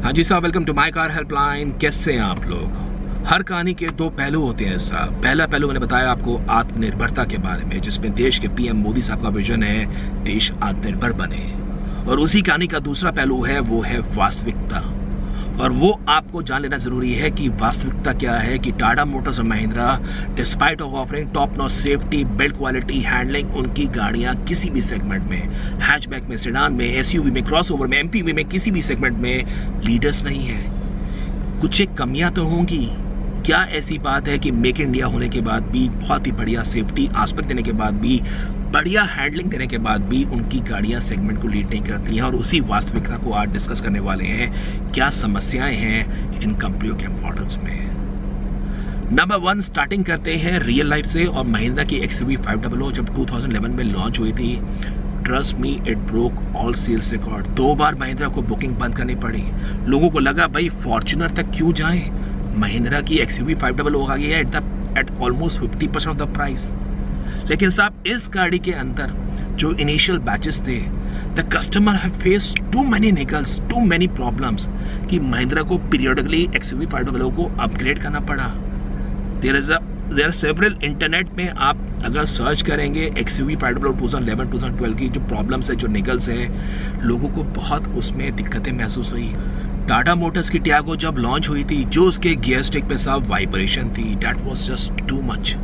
हाँ जी साहब, welcome to my car helpline. कैसे हैं आप लोग? हर कहानी के दो पहलू होते हैं साहब। पहला पहलू मैंने बताया आपको आत्मनिर्भरता के बारे में, जिसमें देश के पीएम मोदी साहब का विजन है देश आत्मनिर्भर बने। और उसी कहानी का दूसरा पहलू है, वो है वास्तविकता। और वो आपको जान लेना जरूरी है कि वास्तविकता क्या है। कि टाटा मोटर्स और Mahindra despite of offering top notch safety, build quality, handling, उनकी गाड़ियां किसी भी सेगमेंट में, हैचबैक में, सेडान में, एसयूवी में, क्रॉसओवर में, एमपीवी में, किसी भी सेगमेंट में लीडर्स नहीं है। कुछ एक कमियां तो होंगी। क्या ऐसी बात है कि मेक इन इंडिया होने के बाद भी, बहुत ही बढ़िया सेफ्टी आस्पेक्ट देने के बाद भी, बढ़िया हैंडलिंग देने के बाद भी उनकी गाड़ियां सेगमेंट को लीड नहीं करती हैं? और उसी वास्तविकता को आज डिस्कस करने वाले हैं। क्या समस्याएं हैं इन कंपनियों के मॉडल्स में। नंबर 1 स्टार्टिंग करते हैं रियल लाइफ से। और महिंद्रा की XUV 500 जब 2011 में लॉन्च हुई थी, trust me, it broke all sales record. 2 बार महिंद्रा को बुकिंग बंद करनी पड़ी। लोगों को लगा भाई फॉर्च्यूनर तक क्यों जाएं, महिंद्रा की XUV 500 आ गई है at almost 50% off the price. लेकिन साहब, इस गाड़ी के अंदर जो इनिशियल बैचेस थे, the customer have faced too many niggles, too many problems, कि महिंद्रा को पीरियडिकली XUV 500 को अपग्रेड करना पड़ा। देयर आर सेवरल, इंटरनेट में आप अगर सर्च करेंगे XUV 500 2011-2012 की जो प्रॉब्लम्स है, जो निकल्स हैं, लोगों को बहुत उसमें दिक्कतें महसूस हुई। टाटा मोटर्स की टियागो जब लॉन्च हुई थी, जो उसके गियर स्टिक पे साहब वाइब्रेशन थी, that was just too much.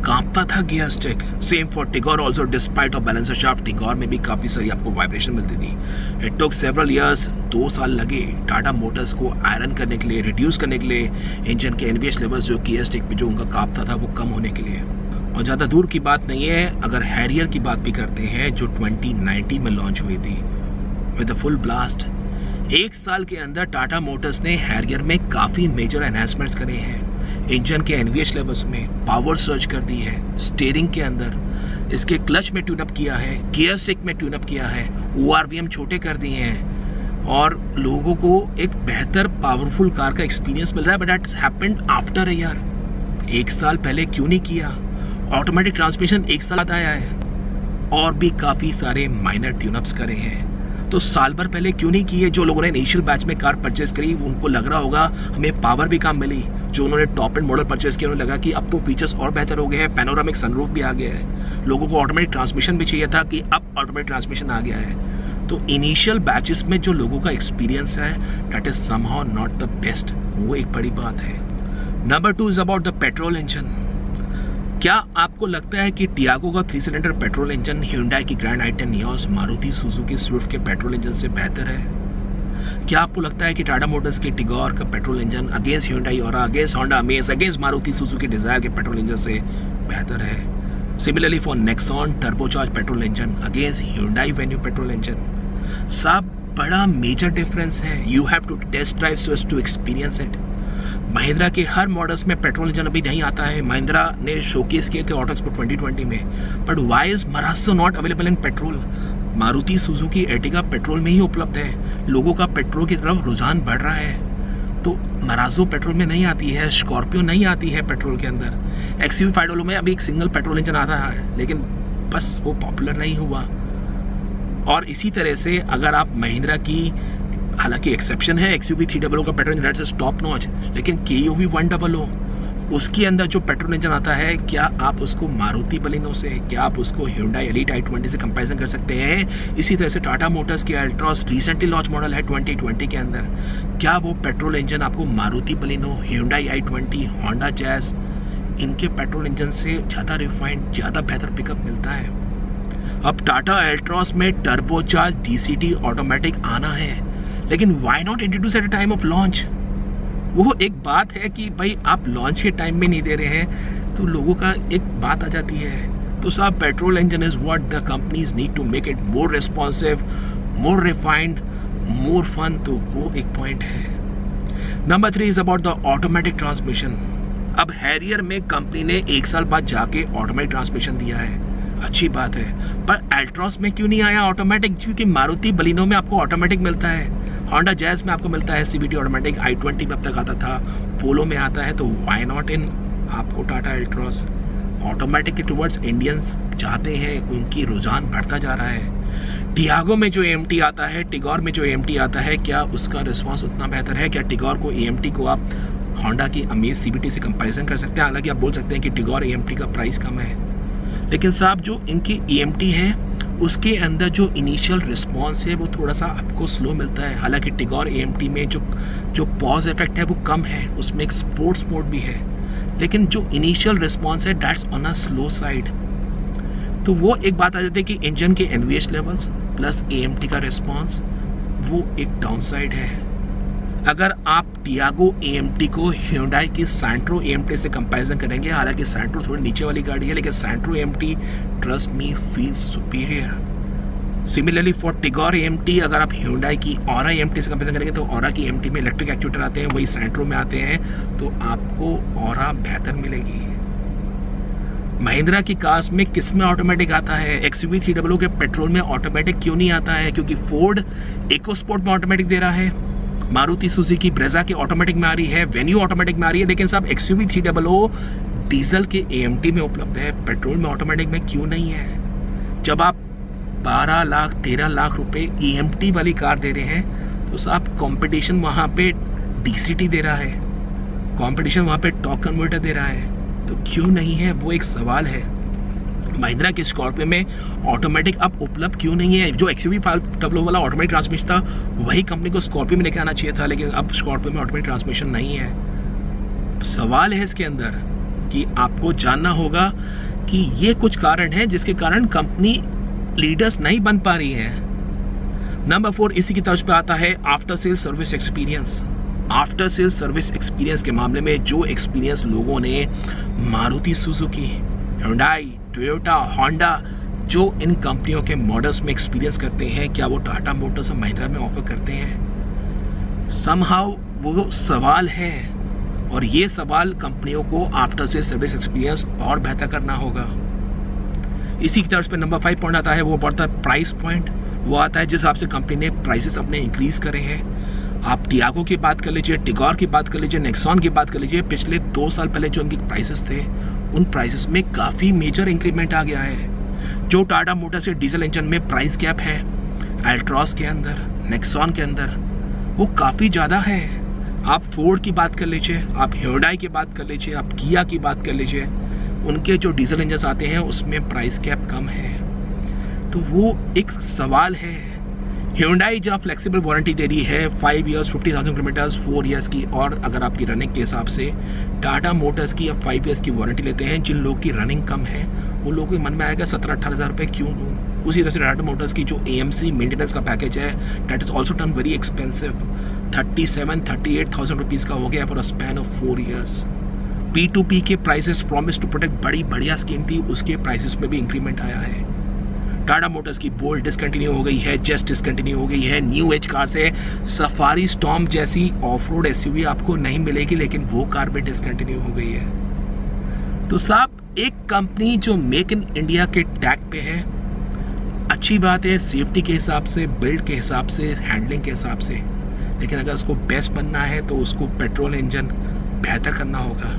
कांपता था gear stick. Same for Tigor also, despite of balancer shaft, Tigor में भी काफी सारी आपको वाइब्रेशन मिलती थी। इट टुक सेवरल ईयर्स, 2 साल लगे टाटा मोटर्स को आयरन करने के लिए, रिड्यूस करने के लिए इंजन के एनवीएच लेवल्स, जो गियर स्टिक पे जो उनका कांपता था, वो कम होने के लिए। और ज़्यादा दूर की बात नहीं है, अगर हैरियर की बात भी करते हैं जो 2019 में लॉन्च हुई थी विद फुल ब्लास्ट, 1 साल के अंदर टाटा मोटर्स ने हैरियर में काफ़ी मेजर एनहांसमेंट्स करे हैं। इंजन के एनवीएच लेवल्स में पावर सर्च कर दी है, स्टीयरिंग के अंदर इसके क्लच में ट्यूनअप किया है, गियर स्टिक में ट्यूनअप किया है, ORVM छोटे कर दिए हैं, और लोगों को एक बेहतर पावरफुल कार का एक्सपीरियंस मिल रहा है। But that's happened after a year. 1 साल पहले क्यों नहीं किया? ऑटोमेटिक ट्रांसमिशन 1 साल बाद आया है, और भी काफ़ी सारे माइनर ट्यूनअप्स करे हैं। तो साल भर पहले क्यों नहीं किए? जो लोगों ने इनिशियल बैच में कार परचेस करी, उनको लग रहा होगा हमें पावर भी कम मिली। जो उन्होंने टॉप एंड मॉडल परचेस किया, उन्हें लगा कि अब तो फीचर्स और बेहतर हो गए हैं, पैनोरामिक सनरूफ भी आ गया है, लोगों को ऑटोमेटिक ट्रांसमिशन भी चाहिए था, कि अब ऑटोमेटिक ट्रांसमिशन आ गया है। तो इनिशियल बैचेस में जो लोगों का एक्सपीरियंस है, that is somehow not the best. वो एक बड़ी बात है। Number 2 is about the petrol engine. क्या आपको लगता है कि टियागो का 3 सिलेंडर पेट्रोल इंजन Hyundai की grand i10 Nios, Maruti Suzuki Swift के पेट्रोल इंजन से बेहतर है? क्या आपको लगता है कि टाटा मोटर्स के टिगोर का पेट्रोल इंजन अगेंस्ट Hyundai और against Honda Amaze, against Maruti Suzuki Dzire के पेट्रोल इंजन से बेहतर है? Similarly for Nexon turbocharge petrol engine against Hyundai Venue petrol engine. सब बड़ा मेजर डिफरेंस है। You have to test drive so as to experience it. Mahindra के हर models में पेट्रोल इंजन अभी नहीं आता है। महिंद्रा ने शोकेस किए थे ऑटो एक्सपो 2020 में, but why is Marazzo not available in petrol? Maruti Suzuki Ertiga petrol में ही उपलब्ध है। लोगों का पेट्रोल की तरफ रुझान बढ़ रहा है, तो मरासो पेट्रोल में नहीं आती है, स्कॉर्पियो नहीं आती है पेट्रोल के अंदर। XUV 500 में अभी एक सिंगल पेट्रोल इंजन आता है, लेकिन बस वो पॉपुलर नहीं हुआ। और इसी तरह से अगर आप महिंद्रा की, हालांकि एक्सेप्शन है, XUV 300 का petrol engine is top notch, लेकिन KUV 100 उसके अंदर जो पेट्रोल इंजन आता है, क्या आप उसको मारुति बलिनो से, क्या आप उसको Hyundai Elite i20 से कंपैरिजन कर सकते हैं? इसी तरह से टाटा मोटर्स की अल्ट्रॉस रिसेंटली लॉन्च मॉडल है 2020 के अंदर, क्या वो पेट्रोल इंजन आपको Maruti Baleno, Hyundai i20, Honda Jazz, इनके पेट्रोल इंजन से ज़्यादा रिफाइंड, ज़्यादा बेहतर पिकअप मिलता है? अब टाटा अल्ट्रॉस में टर्बोचार्ज DCT ऑटोमेटिक आना है, लेकिन why not introduce at a time of launch? वो एक बात है कि भाई आप लॉन्च के टाइम में नहीं दे रहे हैं, तो लोगों का एक बात आ जाती है। तो साहब, petrol engine is what the companies need to make it more responsive, more refined, more fun. तो वो एक पॉइंट है। Number 3 is about the automatic transmission. अब हैरियर में कंपनी ने 1 साल बाद जाके ऑटोमेटिक ट्रांसमिशन दिया है, अच्छी बात है, पर अल्ट्रॉस में क्यों नहीं आया ऑटोमेटिक? क्योंकि मारुति बलिनो में आपको ऑटोमेटिक मिलता है, Honda Jazz में आपको मिलता है CVT ऑटोमेटिक, i20 में अब तक आता था, पोलो में आता है, तो व्हाई नॉट इन आपको टाटा अल्ट्रॉस? ऑटोमेटिक के टुवर्ड्स इंडियंस चाहते हैं, उनकी रुझान बढ़ता जा रहा है। टियागो में जो AMT आता है, टिगोर में जो AMT आता है, क्या उसका रिस्पांस उतना बेहतर है? क्या टिगोर को AMT को आप होंडा की अमेज CVT से कंपैरिजन कर सकते हैं? हालांकि आप बोल सकते हैं कि टिगोर AMT का प्राइस कम है, लेकिन साहब जो इनकी AMT है उसके अंदर जो इनिशियल रिस्पांस है वो थोड़ा सा आपको स्लो मिलता है। हालांकि टिगोर AMT में जो पॉज इफेक्ट है वो कम है, उसमें एक स्पोर्ट्स मोड भी है, लेकिन जो इनिशियल रिस्पांस है that's on a slow side. तो वो एक बात आ जाती है कि इंजन के NVH लेवल्स प्लस AMT का रिस्पांस वो एक डाउन साइड है। अगर आप टियागो AMT को ह्यूंडई की सैंट्रो AMT से कंपैरिजन करेंगे, हालांकि सैंट्रो थोड़ी नीचे वाली गाड़ी है, लेकिन Santro AMT trust me feels superior. Similarly for Tigor AMT अगर आप ह्यूंडई की ऑरा AMT से कंपैरिजन करेंगे तो ऑरा की AMT में इलेक्ट्रिक एक्चुएटर आते हैं, वही सैंट्रो में आते हैं, तो आपको ऑरा बेहतर मिलेगी। महिंद्रा की कार्स में किस में ऑटोमेटिक आता है? XUV 300 के पेट्रोल में ऑटोमेटिक क्यों नहीं आता है? क्योंकि फोर्ड इकोस्पोर्ट में ऑटोमेटिक दे रहा है, मारुति सुजुकी ब्रेजा के ऑटोमेटिक में आ रही है, वेन्यू ऑटोमेटिक में आ रही है, लेकिन साहब XUV 300 डीजल के AMT में उपलब्ध है, पेट्रोल में ऑटोमेटिक में क्यों नहीं है? जब आप 12 लाख 13 लाख रुपए AMT वाली कार दे रहे हैं तो साहब कंपटीशन वहाँ पे DCT दे रहा है, कंपटीशन वहाँ पे टॉर्क कन्वर्टर दे रहा है, तो क्यों नहीं है? वो एक सवाल है। महिंद्रा की स्कॉर्पियो में ऑटोमेटिक अब उपलब्ध क्यों नहीं है? जो XUV 500 वाला ऑटोमेटिक ट्रांसमिशन था वही कंपनी को स्कॉर्पियो में लेके आना चाहिए था, लेकिन अब स्कॉर्पियो में ऑटोमेटिक ट्रांसमिशन नहीं है। सवाल है इसके अंदर कि आपको जानना होगा कि ये कुछ कारण है जिसके कारण कंपनी लीडर्स नहीं बन पा रही है। नंबर 4 इसी की तर्ज पे आता है after sale service experience. After sale service experience के मामले में जो एक्सपीरियंस लोगों ने Maruti Suzuki, Hyundai, Toyota, Honda जो इन कंपनियों के मॉडल्स में एक्सपीरियंस करते हैं, क्या वो टाटा मोटर्स और महिंद्रा में ऑफर करते हैं? समहाउ वो सवाल है, और ये सवाल कंपनियों को आफ्टर से सर्विस एक्सपीरियंस और बेहतर करना होगा। इसी की तरफ पे नंबर 5 पॉइंट आता है, वो पड़ता है प्राइस पॉइंट। वो आता है जिस हिसाब से कंपनी ने प्राइसेस अपने इंक्रीज करे हैं। आप टियागो की बात कर लीजिए, टिगोर की बात कर लीजिए, नेक्सॉन की बात कर लीजिए, पिछले 2 साल पहले जो उनके प्राइसेस थे उन प्राइसेस में काफ़ी मेजर इंक्रीमेंट आ गया है। जो टाटा मोटर्स के डीजल इंजन में प्राइस गैप है अल्ट्रॉस के अंदर, नेक्सॉन के अंदर, वो काफ़ी ज़्यादा है। आप फोर्ड की बात कर लीजिए, आप ह्यूंडई की बात कर लीजिए, आप किया की बात कर लीजिए, उनके जो डीजल इंजन आते हैं उसमें प्राइस गैप कम है। तो वो एक सवाल है। ह्यूंडई जहाँ फ्लेक्सिबल वारंटी दे रही है 5 इयर्स 50,000 किलोमीटर्स 4 इयर्स की, और अगर आपकी रनिंग के हिसाब से टाटा मोटर्स की अब 5 इयर्स की वारंटी लेते हैं, जिन लोग की रनिंग कम है वो लोगों के मन में आएगा 17-18 हज़ार रुपये क्यों दूँ। उसी तरह से टाटा मोटर्स की जो AMC मेंटेनेंस का पैकेज है that is also turn very expensive, 37-38,000 rupees का हो गया for a span of 4 years. P2P के प्राइसेस प्रॉमिस टू प्रोटेक्ट बड़ी बढ़िया स्कीम थी, उसके प्राइसेस में भी इंक्रीमेंट आया है। टाटा मोटर्स की बोल्ट डिसकंटिन्यू हो गई है, जेस्ट डिसकंटिन्यू हो गई है, न्यू एज कार से सफारी स्टॉर्म जैसी ऑफ रोड SUV आपको नहीं मिलेगी, लेकिन वो कार भी डिसकंटिन्यू हो गई है। तो साहब एक कंपनी जो मेक इन इंडिया के टैग पे है, अच्छी बात है सेफ्टी के हिसाब से, बिल्ड के हिसाब से, हैंडलिंग के हिसाब से, लेकिन अगर उसको बेस्ट बनना है तो उसको पेट्रोल इंजन बेहतर करना होगा,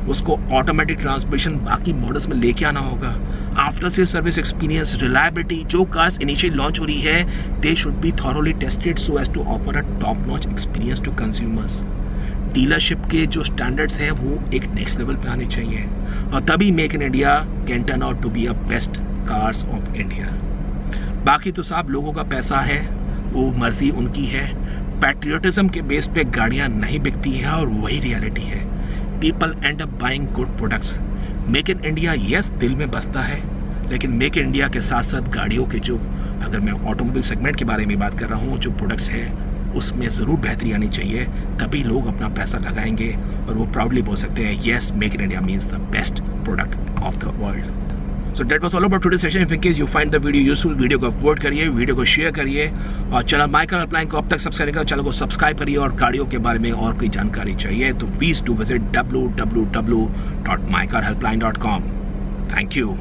उसको ऑटोमेटिक ट्रांसमिशन बाकी मॉडल्स में लेके आना होगा। After sale service experience, reliability, जो कार्स इनिशियली लॉन्च हो रही है they should be thoroughly tested so as to offer a top notch experience to consumers. Dealership के जो स्टैंडर्ड्स हैं वो एक नेक्स्ट लेवल पे आने चाहिए, और तभी make in India can turn out to be a best cars of India. बाकी तो साहब लोगों का पैसा है, वो मर्जी उनकी है। पैट्रियोटिज्म के बेस पे गाड़ियाँ नहीं बिकती हैं और वही रियलिटी है। People and up buying good products. Make in India yes दिल में बसता है, लेकिन मेक इन इंडिया के साथ साथ गाड़ियों के जो, अगर मैं ऑटोमोबाइल सेगमेंट के बारे में बात कर रहा हूँ, जो प्रोडक्ट्स हैं उसमें ज़रूर बेहतरी आनी चाहिए, तभी लोग अपना पैसा लगाएंगे और वो प्राउडली बोल सकते हैं yes make in India means the best product of the world. So that was all about today session. If in case you find the video useful, video को अपलोड करिए, वीडियो को शेयर करिए, और channel my car helpline को अब तक subscribe करें, channel को सब्सक्राइब करिए, और गाड़ियों के बारे में और कोई जानकारी चाहिए तो please do visit www.mycarhelpline.com। Thank you.